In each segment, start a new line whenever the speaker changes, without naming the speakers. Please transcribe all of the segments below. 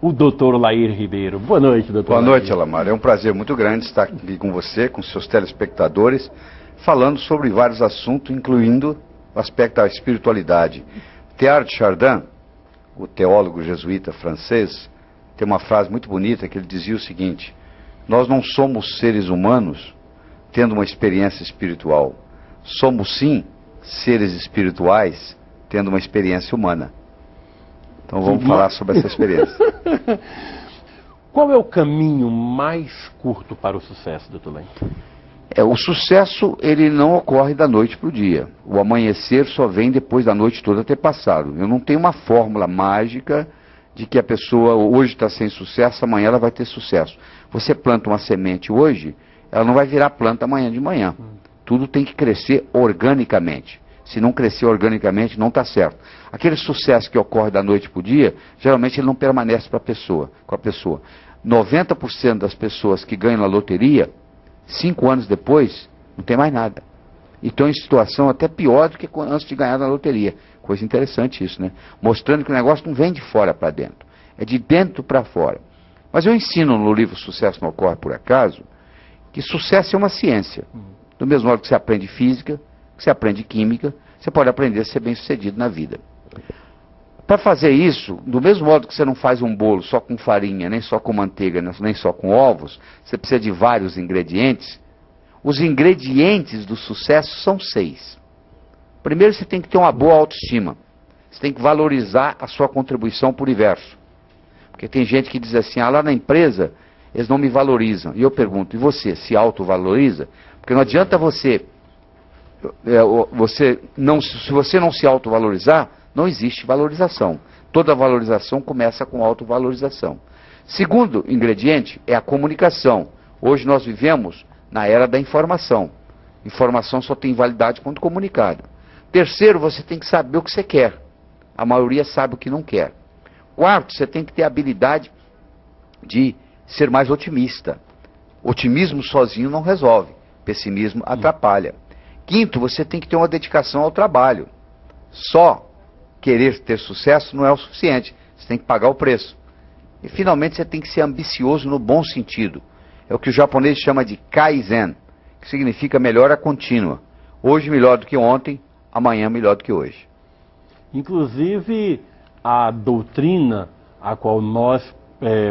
o doutor Lair Ribeiro. Boa noite, doutor.
Boa noite, Alamar. É um prazer muito grande estar aqui com você, com seus telespectadores, falando sobre vários assuntos, incluindo o aspecto da espiritualidade. Teilhard de Chardin, o teólogo jesuíta francês, tem uma frase muito bonita que ele dizia o seguinte: nós não somos seres humanos tendo uma experiência espiritual. Somos, sim, seres espirituais tendo uma experiência humana. Então vamos falar sobre essa experiência.
Qual é o caminho mais curto para o sucesso, doutor Lair?
O sucesso, ele não ocorre da noite para o dia. O amanhecer só vem depois da noite toda ter passado. Eu não tenho uma fórmula mágica de que a pessoa hoje está sem sucesso, amanhã ela vai ter sucesso. Você planta uma semente hoje, ela não vai virar planta amanhã de manhã. Tudo tem que crescer organicamente. Se não crescer organicamente, não está certo. Aquele sucesso que ocorre da noite para o dia, geralmente ele não permanece com a pessoa. 90% das pessoas que ganham na loteria, 5 anos depois, não tem mais nada. E estão em situação até pior do que antes de ganhar na loteria. Coisa interessante isso, né? Mostrando que o negócio não vem de fora para dentro. É de dentro para fora. Mas eu ensino no livro Sucesso Não Ocorre Por Acaso, que sucesso é uma ciência. Do mesmo modo que você aprende física, que você aprende química, você pode aprender a ser bem-sucedido na vida. Para fazer isso, do mesmo modo que você não faz um bolo só com farinha, nem só com manteiga, nem só com ovos, você precisa de vários ingredientes. Os ingredientes do sucesso são 6. Primeiro, você tem que ter uma boa autoestima. Você tem que valorizar a sua contribuição para o universo. Porque tem gente que diz assim, lá na empresa, eles não me valorizam. E eu pergunto, e você, se autovaloriza? Porque não adianta se você não se autovalorizar, não existe valorização. Toda valorização começa com autovalorização. Segundo ingrediente é a comunicação. Hoje nós vivemos na era da informação. Informação só tem validade quando comunicada. Terceiro, você tem que saber o que você quer. A maioria sabe o que não quer. Quarto, você tem que ter a habilidade de ser mais otimista. Otimismo sozinho não resolve. Pessimismo atrapalha. Quinto, você tem que ter uma dedicação ao trabalho. Só querer ter sucesso não é o suficiente. Você tem que pagar o preço. E finalmente você tem que ser ambicioso no bom sentido. É o que o japonês chama de Kaizen, que significa melhora contínua. Hoje melhor do que ontem, amanhã melhor do que hoje.
Inclusive, a doutrina a qual nós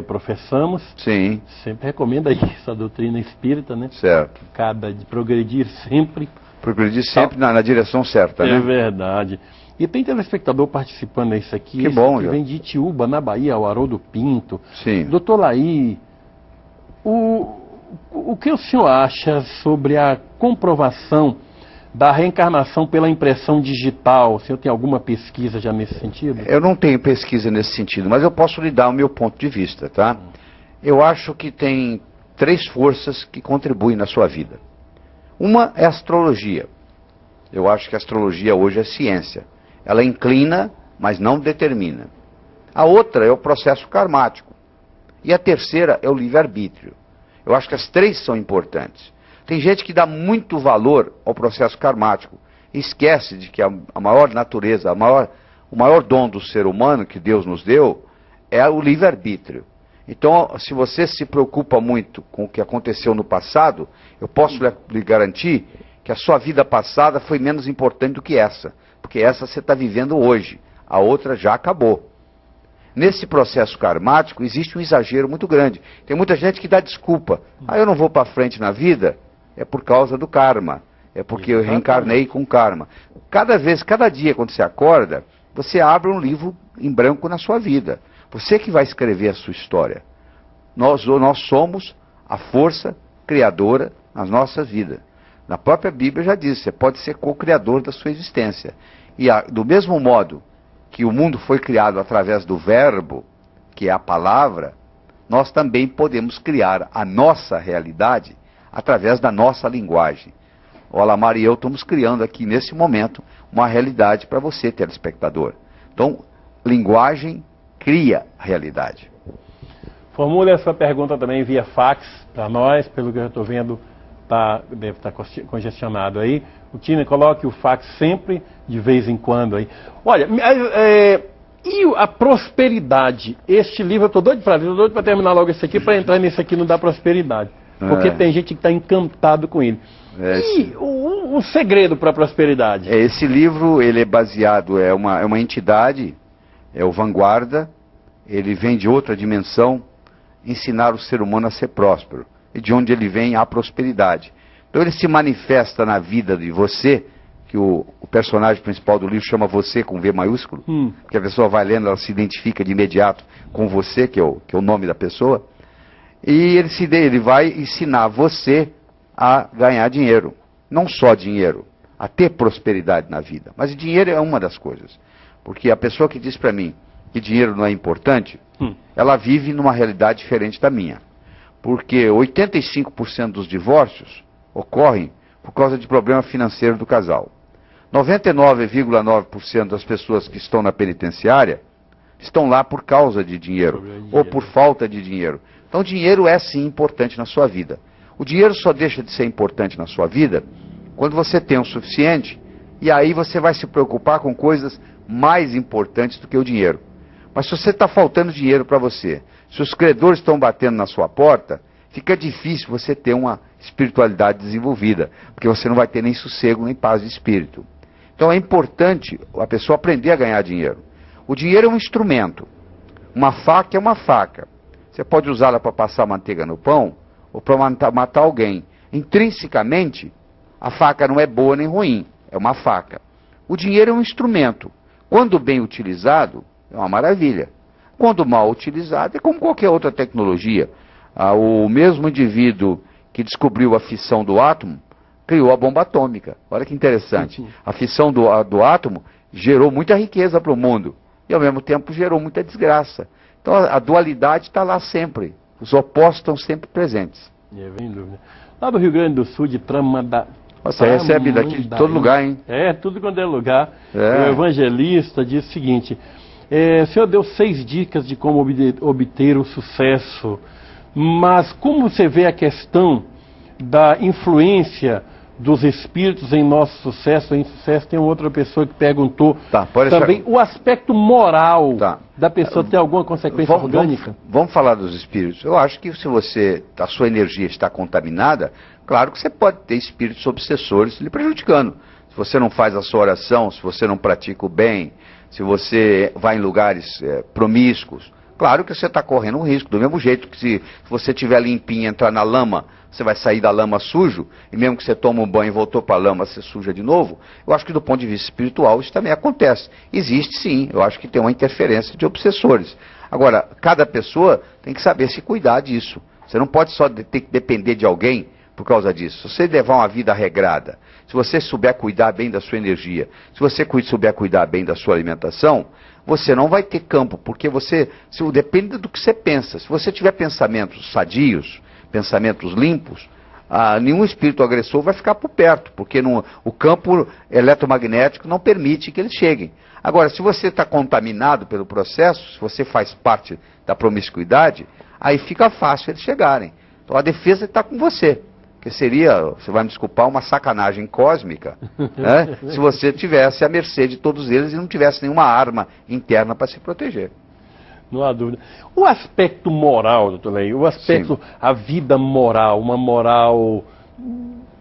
professamos,
sim,
sempre recomenda isso, a doutrina espírita, né?
Certo.
De progredir sempre.
Progredir sempre na direção certa, né?
É verdade. E tem telespectador participando disso aqui.
Que bom,
que vem de Itiúba, na Bahia, o Haroldo Pinto.
Sim.
Doutor Lair, o que o senhor acha sobre a comprovação da reencarnação pela impressão digital? O senhor tem alguma pesquisa já nesse sentido?
Eu não tenho pesquisa nesse sentido, mas eu posso lhe dar o meu ponto de vista, tá? Eu acho que tem 3 forças que contribuem na sua vida. Uma é a astrologia. Eu acho que a astrologia hoje é ciência. Ela inclina, mas não determina. A outra é o processo karmático. E a terceira é o livre-arbítrio. Eu acho que as 3 são importantes. Tem gente que dá muito valor ao processo karmático e esquece de que a maior natureza, o maior dom do ser humano que Deus nos deu é o livre-arbítrio. Então, se você se preocupa muito com o que aconteceu no passado, eu posso lhe garantir que a sua vida passada foi menos importante do que essa, porque essa você está vivendo hoje, a outra já acabou. Nesse processo karmático existe um exagero muito grande. Tem muita gente que dá desculpa. Eu não vou para frente na vida, é por causa do karma. É porque eu reencarnei com karma. Cada dia, quando você acorda, você abre um livro em branco na sua vida. Você que vai escrever a sua história. Nós somos a força criadora nas nossas vidas. Na própria Bíblia já diz, você pode ser co-criador da sua existência. E do mesmo modo que o mundo foi criado através do verbo, que é a palavra, nós também podemos criar a nossa realidade através da nossa linguagem. O Alamar e eu estamos criando aqui, nesse momento, uma realidade para você, telespectador. Então, linguagem cria realidade.
Formule a sua pergunta também via fax para nós, pelo que eu estou vendo, deve estar congestionado aí. O Tina, coloque o fax sempre, de vez em quando aí. Olha, E a prosperidade? Este livro, eu estou doido para terminar logo esse aqui, para entrar nesse aqui no da prosperidade. Porque tem gente que está encantado com ele. E o segredo para a prosperidade?
Esse livro, ele é baseado, é uma entidade, é o Vanguarda, ele vem de outra dimensão, ensinar o ser humano a ser próspero. E de onde ele vem a prosperidade. Então ele se manifesta na vida de você, que o personagem principal do livro chama você com V maiúsculo, que a pessoa vai lendo, ela se identifica de imediato com você, que é o nome da pessoa, e ele vai ensinar você a ganhar dinheiro. Não só dinheiro, a ter prosperidade na vida. Mas dinheiro é uma das coisas. Porque a pessoa que diz para mim que dinheiro não é importante, ela vive numa realidade diferente da minha. Porque 85% dos divórcios ocorrem por causa de problema financeiro do casal. 99,9% das pessoas que estão na penitenciária estão lá por causa de dinheiro, ou por falta de dinheiro. Então dinheiro é sim importante na sua vida. O dinheiro só deixa de ser importante na sua vida quando você tem o suficiente, e aí você vai se preocupar com coisas mais importantes do que o dinheiro. Mas se você está faltando dinheiro para você, se os credores estão batendo na sua porta, fica difícil você ter uma espiritualidade desenvolvida, porque você não vai ter nem sossego, nem paz de espírito. Então é importante a pessoa aprender a ganhar dinheiro. O dinheiro é um instrumento. Uma faca é uma faca. Você pode usá-la para passar manteiga no pão, ou para matar alguém. Intrinsecamente, a faca não é boa nem ruim, é uma faca. O dinheiro é um instrumento. Quando bem utilizado, é uma maravilha. Quando mal utilizado, é como qualquer outra tecnologia. O mesmo indivíduo que descobriu a fissão do átomo, criou a bomba atômica. Olha que interessante. A fissão do átomo gerou muita riqueza para o mundo. E ao mesmo tempo gerou muita desgraça. Então a dualidade está lá sempre. Os opostos estão sempre presentes.
Sem dúvida. Lá do Rio Grande do Sul, de Tramandaí.
Você recebe daqui de todo lugar, hein?
Tudo quando é lugar. O evangelista diz o seguinte: o senhor deu 6 dicas de como obter o sucesso, mas como você vê a questão da influência dos espíritos em nosso sucesso, em sucesso? Tem outra pessoa que perguntou também o aspecto moral da pessoa ter alguma consequência orgânica.
Vamos falar dos espíritos. Eu acho que se a sua energia está contaminada, claro que você pode ter espíritos obsessores lhe prejudicando. Se você não faz a sua oração, se você não pratica o bem, se você vai em lugares promíscuos, claro que você está correndo um risco. Do mesmo jeito que se você estiver limpinho e entrar na lama, você vai sair da lama sujo, e mesmo que você tome um banho e voltou para a lama, você suja de novo. Eu acho que do ponto de vista espiritual isso também acontece. Existe sim, eu acho que tem uma interferência de obsessores. Agora, cada pessoa tem que saber se cuidar disso. Você não pode só ter que depender de alguém por causa disso. Se você levar uma vida regrada, se você souber cuidar bem da sua energia, se você souber cuidar bem da sua alimentação, você não vai ter campo, porque depende do que você pensa. Se você tiver pensamentos sadios, pensamentos limpos, nenhum espírito agressor vai ficar por perto, porque o campo eletromagnético não permite que eles cheguem. Agora, se você está contaminado pelo processo, se você faz parte da promiscuidade, aí fica fácil eles chegarem. Então a defesa está com você. Que seria, você vai me desculpar, uma sacanagem cósmica, né? Se você tivesse à mercê de todos eles e não tivesse nenhuma arma interna para se proteger.
Não há dúvida. O aspecto moral, doutor Lei, a vida moral, uma moral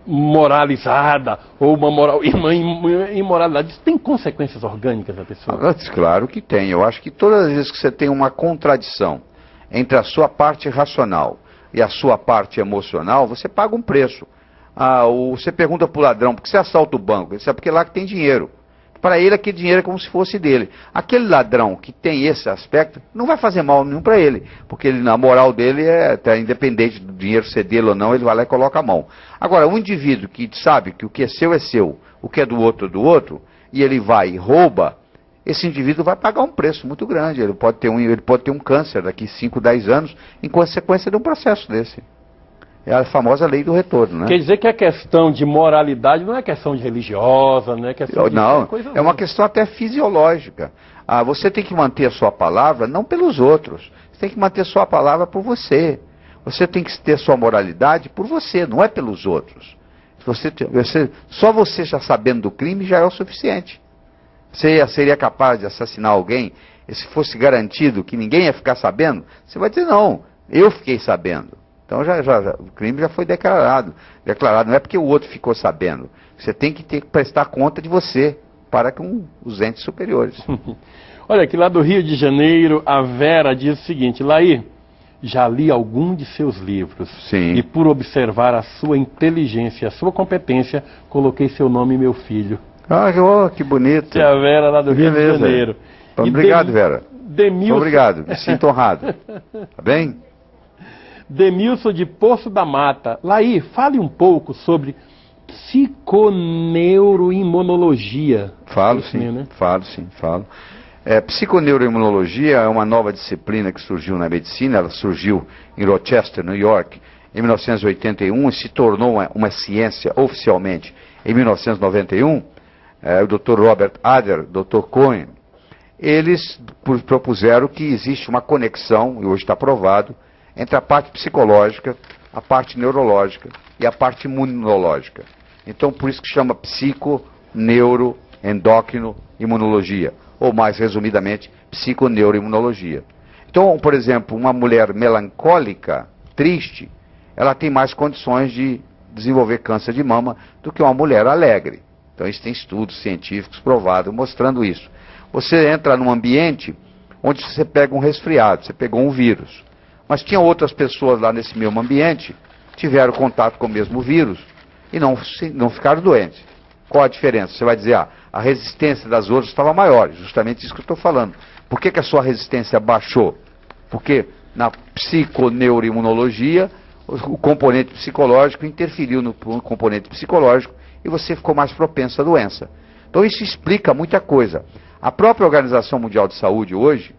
moralizada, ou uma moral imoralidade, isso tem consequências orgânicas da pessoa?
Claro que tem. Eu acho que todas as vezes que você tem uma contradição entre a sua parte racional e a sua parte emocional, você paga um preço. Você pergunta para o ladrão, por que você assalta o banco? Ele diz, porque lá que tem dinheiro. Para ele, aquele dinheiro é como se fosse dele. Aquele ladrão que tem esse aspecto, não vai fazer mal nenhum para ele, porque a moral dele tá independente do dinheiro ser dele ou não, ele vai lá e coloca a mão. Agora, um indivíduo que sabe que o que é seu, o que é do outro, e ele vai e rouba, esse indivíduo vai pagar um preço muito grande. Ele pode ter um câncer daqui 5, 10 anos, em consequência de um processo desse. É a famosa lei do retorno, né?
Quer dizer que a questão de moralidade não é questão de religiosa, não é questão de coisa.
É uma questão até fisiológica. Você tem que manter a sua palavra não pelos outros. Você tem que manter a sua palavra por você. Você tem que ter sua moralidade por você, não é pelos outros. Só você já sabendo do crime já é o suficiente. Você seria capaz de assassinar alguém? E se fosse garantido que ninguém ia ficar sabendo, você vai dizer, não, eu fiquei sabendo. Então o crime já foi declarado. Não é porque o outro ficou sabendo. Você tem que prestar conta de você para com os entes superiores.
Olha, aqui lá do Rio de Janeiro, a Vera diz o seguinte: Laí, já li algum de seus livros.
Sim.
E por observar a sua inteligência e a sua competência, coloquei seu nome e meu filho.
Ah, que bonito.
É a Vera lá do Rio de Janeiro.
Então, obrigado, Vera. Obrigado, me sinto honrado. Tá bem?
Demilson de Poço da Mata. Laí, fale um pouco sobre psiconeuroimunologia.
Falo sim. Psiconeuroimunologia é uma nova disciplina que surgiu na medicina. Ela surgiu em Rochester, New York, em 1981 e se tornou uma ciência oficialmente em 1991. O Dr. Robert Adler, Dr. Cohen, eles propuseram que existe uma conexão, e hoje está provado, entre a parte psicológica, a parte neurológica e a parte imunológica. Então, por isso que chama psiconeuroendócrino-imunologia, ou mais resumidamente, psiconeuroimunologia. Então, por exemplo, uma mulher melancólica, triste, ela tem mais condições de desenvolver câncer de mama do que uma mulher alegre. Então, isso tem estudos científicos provados mostrando isso. Você entra num ambiente onde você pega um resfriado, você pegou um vírus. Mas tinha outras pessoas lá nesse mesmo ambiente, tiveram contato com o mesmo vírus e não ficaram doentes. Qual a diferença? Você vai dizer, a resistência das outras estava maior, justamente isso que eu estou falando. Por que a sua resistência baixou? Porque na psiconeuroimunologia, o componente psicológico interferiu no componente psicológico e você ficou mais propenso à doença. Então isso explica muita coisa. A própria Organização Mundial de Saúde hoje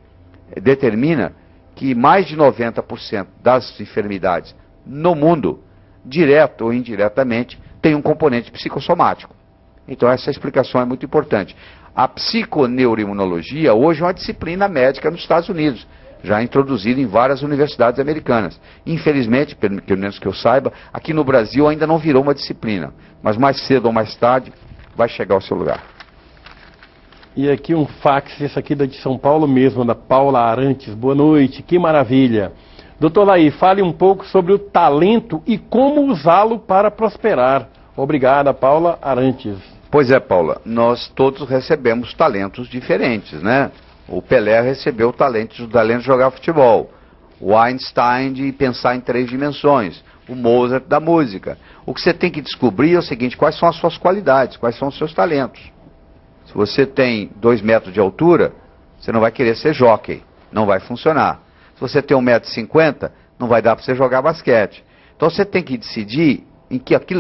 determina que mais de 90% das enfermidades no mundo, direto ou indiretamente, tem um componente psicossomático. Então essa explicação é muito importante. A psiconeuroimunologia hoje é uma disciplina médica nos Estados Unidos, já introduzida em várias universidades americanas. Infelizmente, pelo menos que eu saiba, aqui no Brasil ainda não virou uma disciplina, mas mais cedo ou mais tarde vai chegar ao seu lugar.
E aqui um fax, esse aqui de São Paulo mesmo, da Paula Arantes. Boa noite, que maravilha. Doutor Laí, fale um pouco sobre o talento e como usá-lo para prosperar. Obrigada, Paula Arantes.
Pois é, Paula, nós todos recebemos talentos diferentes, né? O Pelé recebeu o talento de jogar futebol. O Einstein de pensar em 3 dimensões. O Mozart da música. O que você tem que descobrir é o seguinte: quais são as suas qualidades, quais são os seus talentos. Se você tem 2 metros de altura, você não vai querer ser jockey, não vai funcionar. Se você tem 1,50 m, não vai dar para você jogar basquete. Então você tem que decidir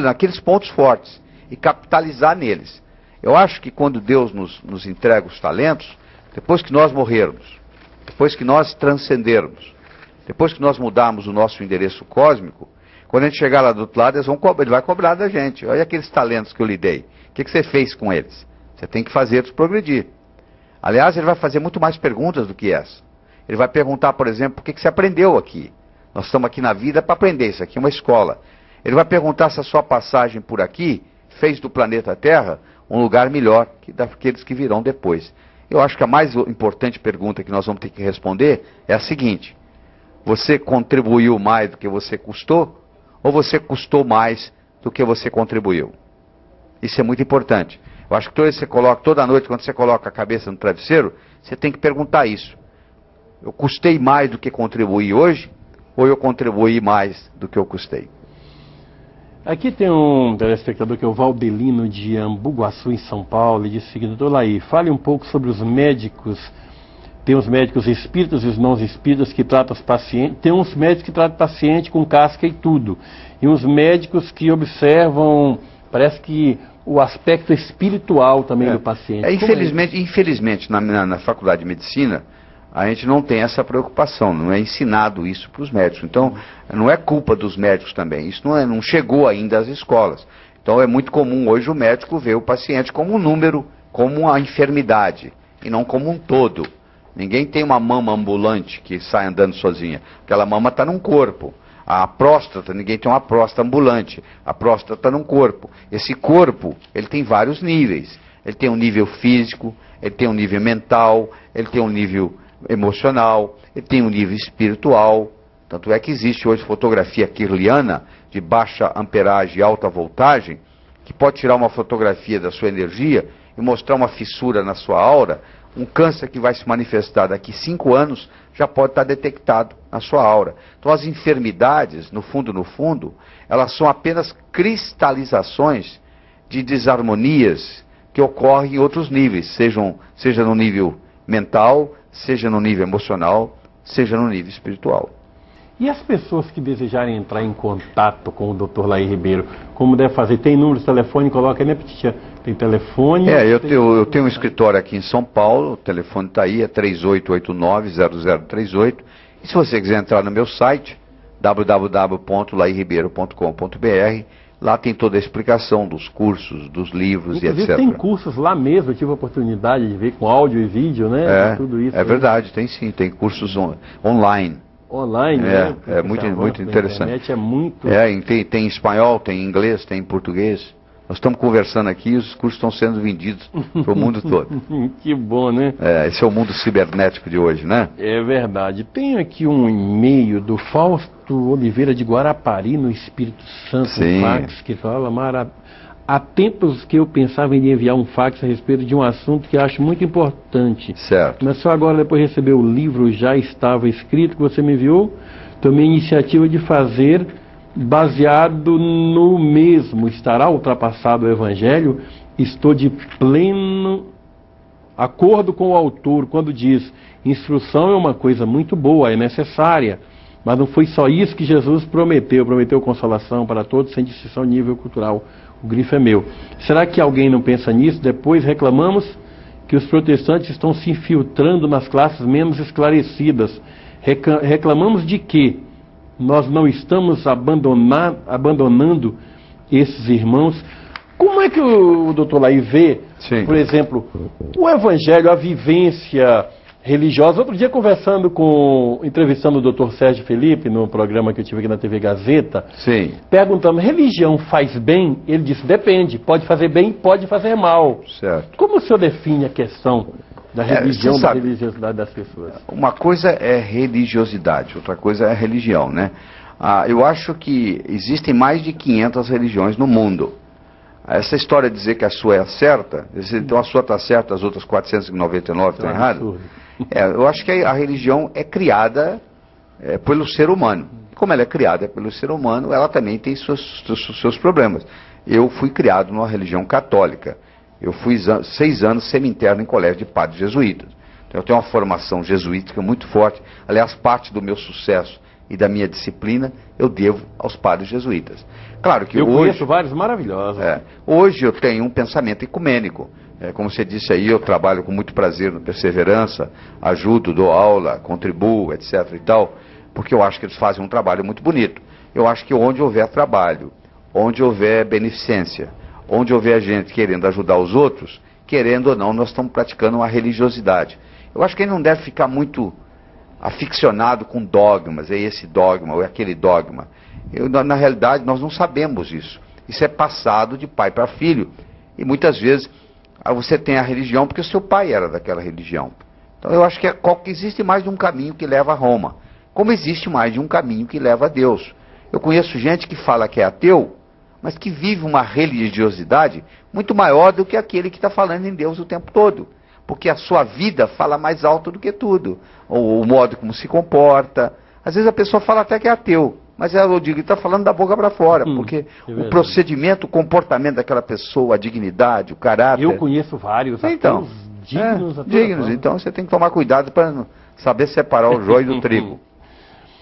naqueles pontos fortes e capitalizar neles. Eu acho que quando Deus nos entrega os talentos, depois que nós morrermos, depois que nós transcendermos, depois que nós mudarmos o nosso endereço cósmico, quando a gente chegar lá do outro lado, ele vai cobrar da gente. Olha aqueles talentos que eu lhe dei. O que você fez com eles? Você tem que fazer eles progredir. Aliás, ele vai fazer muito mais perguntas do que essa. Ele vai perguntar, por exemplo, por que você aprendeu aqui? Nós estamos aqui na vida para aprender, isso aqui é uma escola. Ele vai perguntar se a sua passagem por aqui fez do planeta Terra um lugar melhor que daqueles que virão depois. Eu acho que a mais importante pergunta que nós vamos ter que responder é a seguinte: você contribuiu mais do que você custou? Ou você custou mais do que você contribuiu? Isso é muito importante. Eu acho que toda noite, quando você coloca a cabeça no travesseiro, você tem que perguntar isso. Eu custei mais do que contribuí hoje? Ou eu contribuí mais do que eu custei?
Aqui tem um telespectador que é o Valdelino de Ambuguaçu, em São Paulo, e diz o seguinte: doutor Laí, fale um pouco sobre os médicos. Tem os médicos espíritas e os não espíritas que tratam os pacientes. Tem uns médicos que tratam o paciente com casca e tudo. E uns médicos que observam, parece que o aspecto espiritual também do paciente.
Infelizmente na faculdade de medicina, a gente não tem essa preocupação, não é ensinado isso para os médicos. Então, não é culpa dos médicos também, isso não chegou ainda às escolas. Então, é muito comum hoje o médico ver o paciente como um número, como uma enfermidade, e não como um todo. Ninguém tem uma mama ambulante que sai andando sozinha. Aquela mama está num corpo. A próstata, ninguém tem uma próstata ambulante. A próstata está num corpo. Esse corpo, ele tem vários níveis. Ele tem um nível físico, ele tem um nível mental, ele tem um nível emocional, ele tem um nível espiritual. Tanto é que existe hoje fotografia kirliana de baixa amperagem e alta voltagem, que pode tirar uma fotografia da sua energia e mostrar uma fissura na sua aura. Um câncer que vai se manifestar daqui 5 anos já pode estar detectado na sua aura. Então as enfermidades, no fundo, elas são apenas cristalizações de desarmonias que ocorrem em outros níveis, seja no nível mental, seja no nível emocional, seja no nível espiritual.
E as pessoas que desejarem entrar em contato com o Dr. Laí Ribeiro, como deve fazer? Tem número de telefone? Coloca aí, né, Petitia? Tem telefone?
Eu tenho um escritório aqui em São Paulo, o telefone está aí, é 3889-0038. E se você quiser entrar no meu site, www.lairibeiro.com.br, lá tem toda a explicação dos cursos, dos livros,
inclusive,
e etc.
Tem cursos lá mesmo, eu tive a oportunidade de ver com áudio e vídeo, né? Tudo isso.
É verdade, tem sim, tem cursos online.
Online, né?
É muito interessante.
A internet é muito...
Tem em espanhol, tem em inglês, tem em português. Nós estamos conversando aqui e os cursos estão sendo vendidos para o mundo todo.
Que bom, né?
Esse é o mundo cibernético de hoje, né?
É verdade. Tem aqui um e-mail do Fausto Oliveira de Guarapari, no Espírito Santo,
Sim.
um fax, que fala: há tempos que eu pensava em enviar um fax a respeito de um assunto que acho muito importante.
Certo.
Mas só agora, depois de receber o livro, já estava escrito, que você me enviou, tomei a iniciativa de fazer, baseado no mesmo. Estará ultrapassado o Evangelho? Estou de pleno acordo com o autor quando diz: instrução é uma coisa muito boa, é necessária, mas não foi só isso que Jesus prometeu. Prometeu consolação para todos, sem distinção de nível cultural. O grifo é meu. Será que alguém não pensa nisso? Depois reclamamos que os protestantes estão se infiltrando nas classes menos esclarecidas. Reclamamos de que nós não estamos abandonando esses irmãos. Como é que o doutor Laí vê,
Sim.
por exemplo, o Evangelho, a vivência religiosa? Outro dia, entrevistando o doutor Sérgio Felipe, no programa que eu tive aqui na TV Gazeta,
Sim.
perguntando: religião faz bem? Ele disse: depende, pode fazer bem, pode fazer mal.
Certo.
Como o senhor define a questão da religião, da religiosidade das pessoas?
Uma coisa é religiosidade, outra coisa é religião, né? Eu acho que existem mais de 500 religiões no mundo. Essa história de dizer que a sua é a certa, então a sua está certa, as outras 499 estão erradas. Eu acho que a religião é criada pelo ser humano. Como ela é criada pelo ser humano, ela também tem seus problemas. Eu fui criado numa religião católica. Eu fui 6 anos semi-interno em colégio de padres jesuítas. Então eu tenho uma formação jesuítica muito forte. Aliás, parte do meu sucesso e da minha disciplina eu devo aos padres jesuítas. Claro que
eu
hoje...
conheço vários maravilhosos.
Hoje eu tenho um pensamento ecumênico. Como você disse aí, eu trabalho com muito prazer no Perseverança, ajudo, dou aula, contribuo, etc. e tal, porque eu acho que eles fazem um trabalho muito bonito. Eu acho que onde houver trabalho, onde houver beneficência, onde houver gente querendo ajudar os outros, querendo ou não, nós estamos praticando uma religiosidade. Eu acho que ele não deve ficar muito aficionado com dogmas, é esse dogma ou é aquele dogma. Na realidade, nós não sabemos isso. Isso é passado de pai para filho. E muitas vezes você tem a religião porque o seu pai era daquela religião. Então eu acho que existe mais de um caminho que leva a Roma, como existe mais de um caminho que leva a Deus. Eu conheço gente que fala que é ateu, mas que vive uma religiosidade muito maior do que aquele que está falando em Deus o tempo todo. Porque a sua vida fala mais alto do que tudo. O modo como se comporta. Às vezes a pessoa fala até que é ateu, mas eu digo, ele está falando da boca para fora, porque o procedimento, o comportamento daquela pessoa, a dignidade, o caráter...
Eu conheço vários
então,
dignos.
Então você tem que tomar cuidado para saber separar o joio do trigo.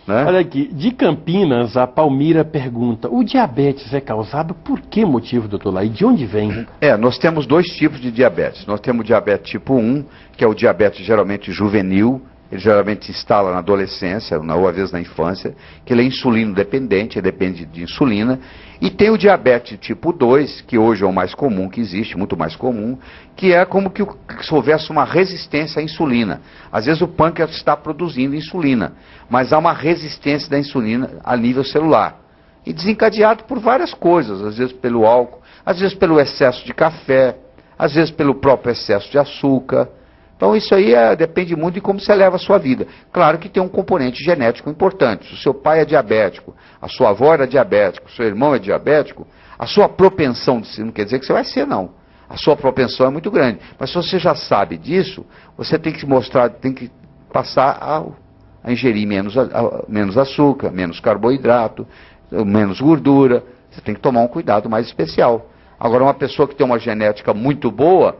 Né?
Olha aqui, de Campinas, a Palmira pergunta: o diabetes é causado por que motivo, doutor Laí? De onde vem?
Nós temos 2 tipos de diabetes. Nós temos o diabetes tipo 1, que é o diabetes geralmente juvenil. Ele geralmente se instala na adolescência, ou às vezes na infância, que ele é insulino dependente, ele depende de insulina. E tem o diabetes tipo 2, que hoje é o mais comum que existe, muito mais comum, que é como que se houvesse uma resistência à insulina. Às vezes o pâncreas está produzindo insulina, mas há uma resistência da insulina a nível celular. E desencadeado por várias coisas, às vezes pelo álcool, às vezes pelo excesso de café, às vezes pelo próprio excesso de açúcar. Então isso aí depende muito de como você leva a sua vida. Claro que tem um componente genético importante. Se o seu pai é diabético, a sua avó era diabética, o seu irmão é diabético, a sua propensão, não quer dizer que você vai ser, não. A sua propensão é muito grande. Mas se você já sabe disso, você tem que mostrar, tem que passar a ingerir menos açúcar, menos carboidrato, menos gordura. Você tem que tomar um cuidado mais especial. Agora, uma pessoa que tem uma genética muito boa,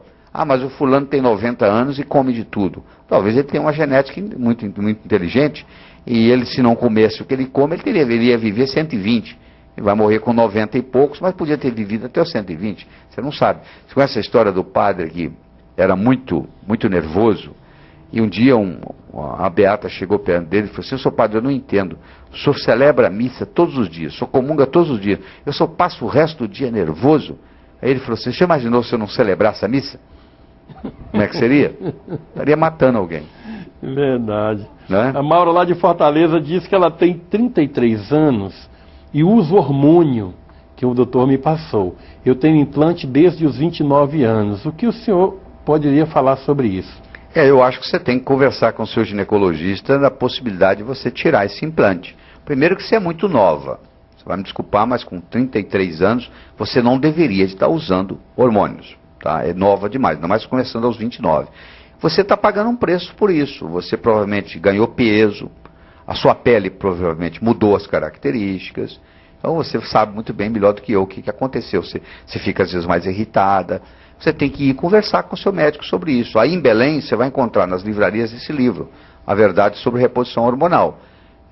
mas o fulano tem 90 anos e come de tudo. Talvez ele tenha uma genética muito, muito inteligente, e ele, se não comesse o que ele come, ele deveria viver 120. Ele vai morrer com 90 e poucos, mas podia ter vivido até os 120. Você não sabe. Você conhece a história do padre que era muito, muito nervoso, e um dia a beata chegou perto dele e falou assim: "Seu padre, eu não entendo. O senhor celebra a missa todos os dias, o senhor comunga todos os dias. Eu só passo o resto do dia nervoso." Aí ele falou assim: "Você imaginou se eu não celebrasse a missa? Como é que seria? Estaria matando alguém."
Verdade.
Né?
A Maura lá de Fortaleza diz que ela tem 33 anos e usa hormônio que o doutor me passou. Eu tenho implante desde os 29 anos. O que o senhor poderia falar sobre isso?
Eu acho que você tem que conversar com o seu ginecologista da possibilidade de você tirar esse implante. Primeiro que você é muito nova. Você vai me desculpar, mas com 33 anos você não deveria estar usando hormônios. Tá? É nova demais, ainda mais começando aos 29. Você está pagando um preço por isso. Você provavelmente ganhou peso, a sua pele provavelmente mudou as características. Então você sabe muito bem, melhor do que eu, o que aconteceu. Você fica às vezes mais irritada. Você tem que ir conversar com o seu médico sobre isso. Aí em Belém você vai encontrar nas livrarias esse livro, A Verdade sobre Reposição Hormonal.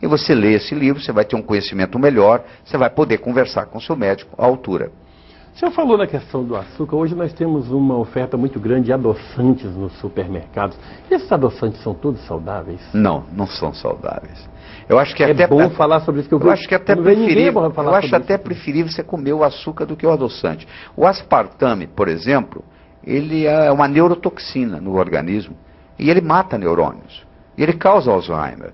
E você lê esse livro, você vai ter um conhecimento melhor, você vai poder conversar com o seu médico à altura.
O senhor falou na questão do açúcar. Hoje nós temos uma oferta muito grande de adoçantes nos supermercados. Esses adoçantes são todos saudáveis?
Não, não são saudáveis. Eu acho que
é até bom falar sobre isso, que
eu acho que até preferível. Eu acho até preferível você comer o açúcar do que o adoçante. O aspartame, por exemplo, ele é uma neurotoxina no organismo e ele mata neurônios. E ele causa Alzheimer.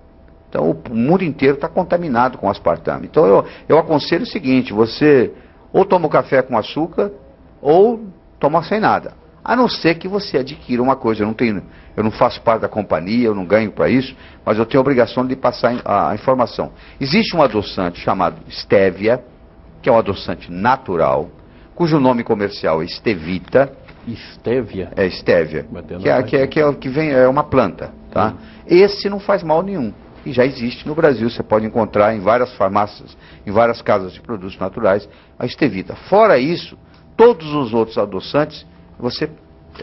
Então o mundo inteiro está contaminado com aspartame. Então eu aconselho o seguinte: você ou toma um café com açúcar ou toma sem nada. A não ser que você adquira uma coisa. Eu não faço parte da companhia, eu não ganho para isso, mas eu tenho a obrigação de passar a informação. Existe um adoçante chamado Stevia, que é um adoçante natural, cujo nome comercial é Stevita.
Stevia?
É Stevia, é uma planta. Tá? Esse não faz mal nenhum. E já existe no Brasil, você pode encontrar em várias farmácias, em várias casas de produtos naturais, a Stevita. Fora isso, todos os outros adoçantes, você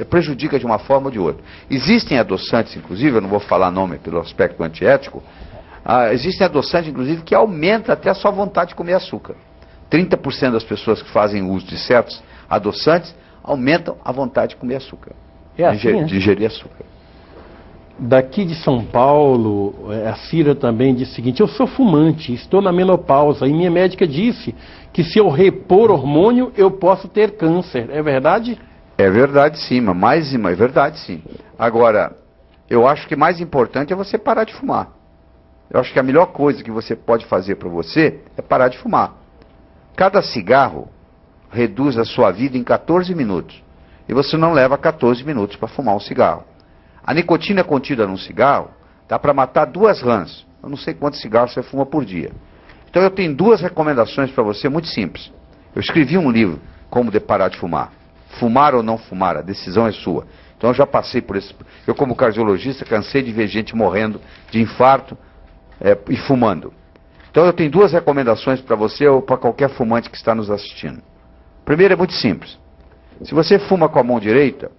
prejudica de uma forma ou de outra. Existem adoçantes, inclusive, eu não vou falar nome pelo aspecto antiético, existem adoçantes, inclusive, que aumentam até a sua vontade de comer açúcar. 30% das pessoas que fazem uso de certos adoçantes aumentam a vontade de comer açúcar, de ingerir açúcar.
Daqui de São Paulo, a Cira também disse o seguinte: eu sou fumante, estou na menopausa e minha médica disse que se eu repor hormônio eu posso ter câncer. É verdade?
É verdade sim, é verdade sim. Agora, eu acho que mais importante é você parar de fumar. Eu acho que a melhor coisa que você pode fazer para você é parar de fumar. Cada cigarro reduz a sua vida em 14 minutos. E você não leva 14 minutos para fumar um cigarro. A nicotina contida num cigarro dá para matar 2 rãs. Eu não sei quantos cigarros você fuma por dia. Então eu tenho 2 recomendações para você muito simples. Eu escrevi um livro, Como Parar de Fumar. Fumar ou não fumar, a decisão é sua. Então eu já passei por isso. Eu, como cardiologista, cansei de ver gente morrendo de infarto e fumando. Então eu tenho 2 recomendações para você ou para qualquer fumante que está nos assistindo. Primeiro é muito simples. Se você fuma com a mão direita,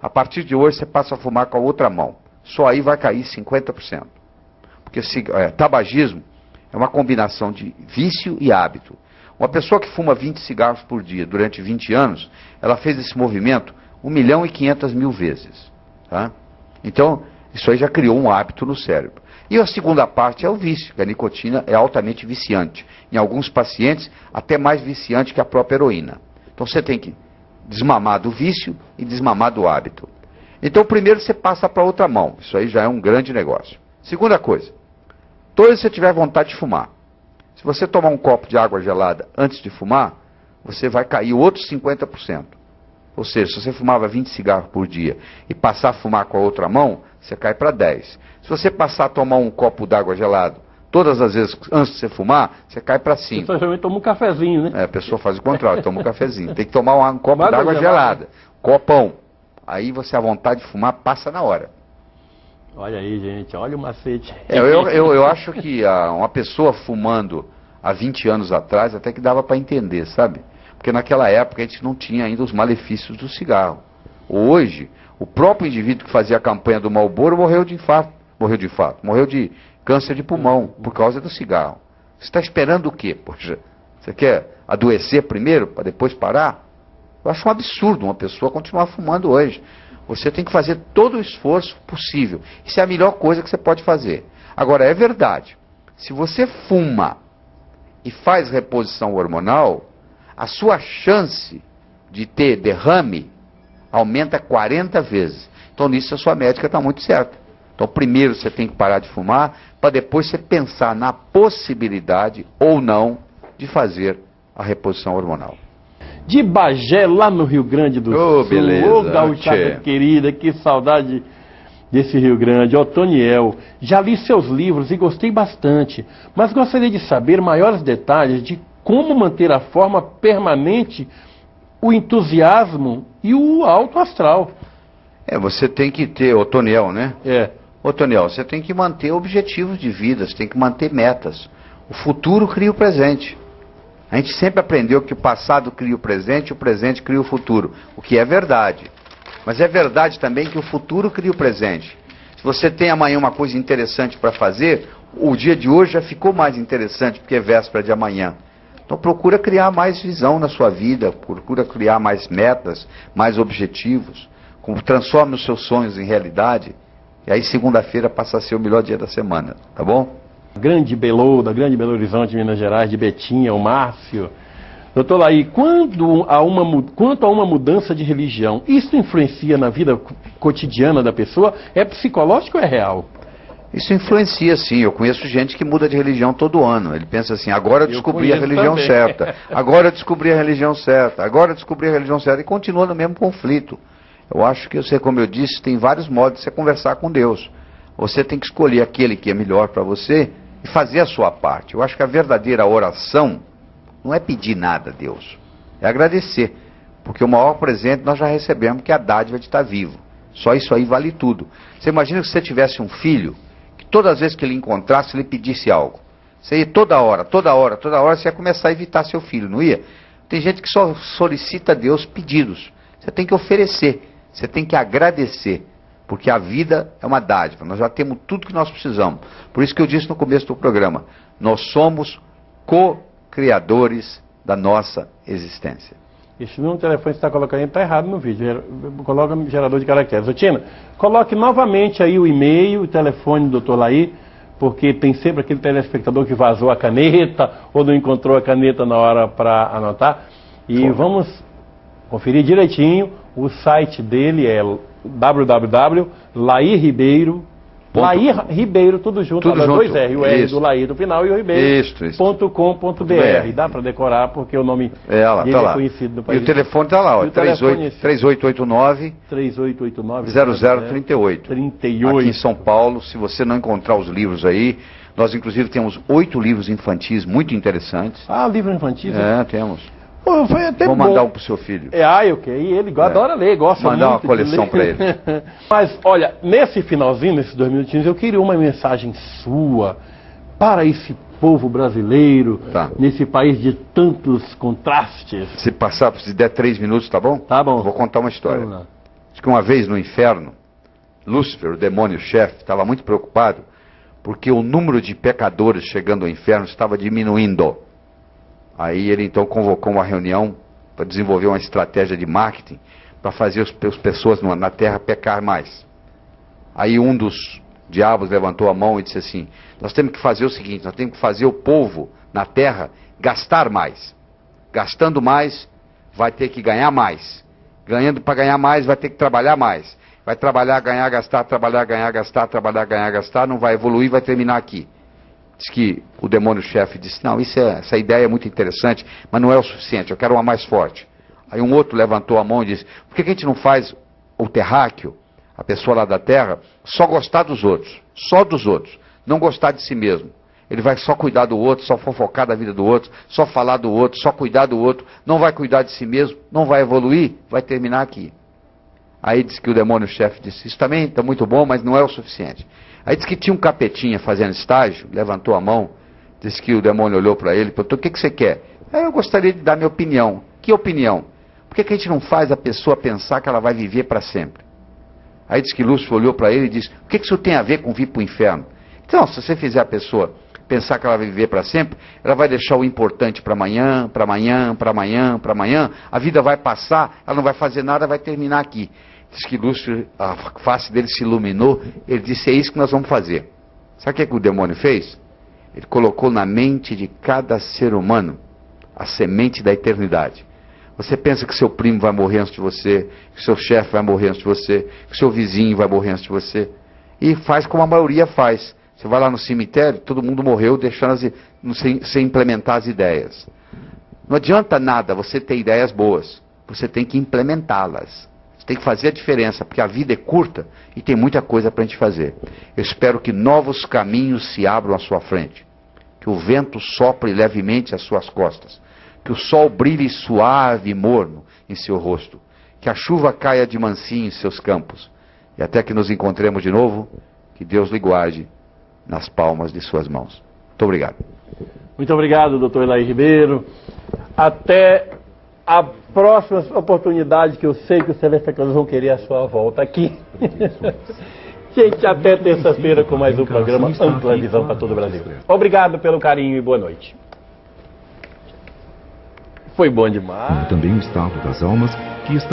a partir de hoje você passa a fumar com a outra mão. Só aí vai cair 50%. Porque tabagismo é uma combinação de vício e hábito. Uma pessoa que fuma 20 cigarros por dia durante 20 anos, ela fez esse movimento 1.500.000 vezes. Tá? Então, isso aí já criou um hábito no cérebro. E a segunda parte é o vício, que a nicotina é altamente viciante. Em alguns pacientes, até mais viciante que a própria heroína. Então você tem que desmamar do vício e desmamar do hábito. Então primeiro você passa para outra mão. Isso aí já é um grande negócio. Segunda coisa, toda vez que você tiver vontade de fumar, se você tomar um copo de água gelada antes de fumar, você vai cair outros 50%. Ou seja, se você fumava 20 cigarros por dia e passar a fumar com a outra mão, você cai para 10. Se você passar a tomar um copo d'água gelado todas as vezes antes de você fumar, você cai para 5.
Você geralmente toma um cafezinho, né?
A pessoa faz o contrário, toma um cafezinho. Tem que tomar um copo d'água gelada. Copão. Aí você, a vontade de fumar passa na hora.
Olha aí, gente, olha o macete.
Eu acho que uma pessoa fumando há 20 anos atrás até que dava para entender, sabe? Porque naquela época a gente não tinha ainda os malefícios do cigarro. Hoje, o próprio indivíduo que fazia a campanha do Marlboro morreu de câncer de pulmão por causa do cigarro. Você está esperando o quê? Poxa, você quer adoecer primeiro para depois parar? Eu acho um absurdo uma pessoa continuar fumando hoje. Você tem que fazer todo o esforço possível. Isso é a melhor coisa que você pode fazer. Agora, é verdade, se você fuma e faz reposição hormonal, a sua chance de ter derrame aumenta 40 vezes. Então, nisso a sua médica está muito certa. Então, primeiro você tem que parar de fumar, para depois você pensar na possibilidade ou não de fazer a reposição hormonal.
De Bagé, lá no Rio Grande do Sul.
Beleza.
Ô, gauchada querida, que saudade desse Rio Grande. Otoniel, já li seus livros e gostei bastante, mas gostaria de saber maiores detalhes de como manter a forma permanente, o entusiasmo e o alto astral.
Você tem que ter, Otoniel, né? Otoniel, você tem que manter objetivos de vida, você tem que manter metas. O futuro cria o presente. A gente sempre aprendeu que o passado cria o presente cria o futuro. O que é verdade. Mas é verdade também que o futuro cria o presente. Se você tem amanhã uma coisa interessante para fazer, o dia de hoje já ficou mais interessante porque é véspera de amanhã. Então procura criar mais visão na sua vida, procura criar mais metas, mais objetivos. Transforme os seus sonhos em realidade. E aí segunda-feira passa a ser o melhor dia da semana, tá bom?
Grande Belo, da Grande Belo Horizonte, Minas Gerais, de Betinha, o Márcio. Doutor Laí, quanto a uma mudança de religião, isso influencia na vida cotidiana da pessoa? É psicológico ou é real?
Isso influencia, sim. Eu conheço gente que muda de religião todo ano. Ele pensa assim, agora eu descobri a religião certa. Agora eu descobri a religião certa. Agora eu descobri a religião certa. E continua no mesmo conflito. Eu acho que você, como eu disse, tem vários modos de você conversar com Deus. Você tem que escolher aquele que é melhor para você e fazer a sua parte. Eu acho que a verdadeira oração não é pedir nada a Deus. É agradecer. Porque o maior presente nós já recebemos, que é a dádiva de estar vivo. Só isso aí vale tudo. Você imagina que você tivesse um filho, que todas as vezes que ele encontrasse, ele pedisse algo. Você ia toda hora, você ia começar a evitar seu filho, não ia? Tem gente que só solicita a Deus pedidos. Você tem que oferecer, você tem que agradecer. Porque a vida é uma dádiva, nós já temos tudo que nós precisamos. Por isso que eu disse no começo do programa, nós somos co-criadores da nossa existência.
Esse número de telefone que você está colocando está errado no vídeo. Coloca no gerador de caracteres. Otina, coloque novamente aí o e-mail, o telefone do Dr. Laí, porque tem sempre aquele telespectador que vazou a caneta ou não encontrou a caneta na hora para anotar. E vamos conferir direitinho. O site dele é www.lairibeiro.com. Laí Ribeiro, tudo junto, dois R, o R do Laí do final e o Ribeiro.com.br. Dá para decorar porque o nome dele
tá
é conhecido no país.
E o telefone está lá, 3889 0038. Aqui em São Paulo, se você não encontrar os livros aí, nós inclusive temos 8 livros infantis muito interessantes.
Livros infantis?
Temos.
Pô, foi até
Vou mandar um pro seu filho.
E ele adora ler, gosta muito.
Mandar uma coleção para ele.
Mas, olha, nesse finalzinho, nesses 2 minutinhos, eu queria uma mensagem sua para esse povo brasileiro, nesse país de tantos contrastes.
Se der 3 minutos, tá bom?
Tá bom.
Vou contar uma história. Diz que uma vez no inferno, Lúcifer, o demônio-chefe, estava muito preocupado porque o número de pecadores chegando ao inferno estava diminuindo. Aí ele então convocou uma reunião para desenvolver uma estratégia de marketing para fazer as pessoas na terra pecar mais. Aí um dos diabos levantou a mão e disse assim, nós temos que fazer o seguinte, nós temos que fazer o povo na terra gastar mais. Gastando mais, vai ter que ganhar mais. Ganhando para ganhar mais, vai ter que trabalhar mais. Vai trabalhar, ganhar, gastar, trabalhar, ganhar, gastar, trabalhar, ganhar, gastar, não vai evoluir, vai terminar aqui. Diz que o demônio-chefe disse, não, essa ideia é muito interessante, mas não é o suficiente, eu quero uma mais forte. Aí um outro levantou a mão e disse, por que a gente não faz o terráqueo, a pessoa lá da terra, só gostar dos outros, só dos outros, não gostar de si mesmo. Ele vai só cuidar do outro, só fofocar da vida do outro, só falar do outro, só cuidar do outro, não vai cuidar de si mesmo, não vai evoluir, vai terminar aqui. Aí diz que o demônio-chefe disse, isso também está muito bom, mas não é o suficiente. Aí diz que tinha um capetinha fazendo estágio, levantou a mão, disse que o demônio olhou para ele e perguntou, o que você quer? Aí eu gostaria de dar minha opinião. Que opinião? Por que a gente não faz a pessoa pensar que ela vai viver para sempre? Aí diz que Lúcifer olhou para ele e disse, o que isso tem a ver com vir para o inferno? Então, se você fizer a pessoa pensar que ela vai viver para sempre, ela vai deixar o importante para amanhã, para amanhã, para amanhã, para amanhã, a vida vai passar, ela não vai fazer nada, vai terminar aqui. Diz que Lúcifer, a face dele se iluminou, ele disse, é isso que nós vamos fazer. Sabe o que, é que o demônio fez? Ele colocou na mente de cada ser humano a semente da eternidade. Você pensa que seu primo vai morrer antes de você, que seu chefe vai morrer antes de você, que seu vizinho vai morrer antes de você, e faz como a maioria faz. Você vai lá no cemitério, todo mundo morreu deixando sem implementar as ideias. Não adianta nada você ter ideias boas, você tem que implementá-las. Você tem que fazer a diferença, porque a vida é curta e tem muita coisa para a gente fazer. Eu espero que novos caminhos se abram à sua frente, que o vento sopre levemente às suas costas, que o sol brilhe suave e morno em seu rosto, que a chuva caia de mansinho em seus campos, e até que nos encontremos de novo, que Deus lhe guarde nas palmas de suas mãos. Muito obrigado.
Muito obrigado, doutor Elair Ribeiro. Até a próxima oportunidade, que eu sei que os telespectadores vão querer a sua volta aqui. Gente, até terça-feira com mais um programa Ampla Visão para todo o Brasil. Obrigado pelo carinho e boa noite. Foi bom demais.
Como também o estado das almas que estão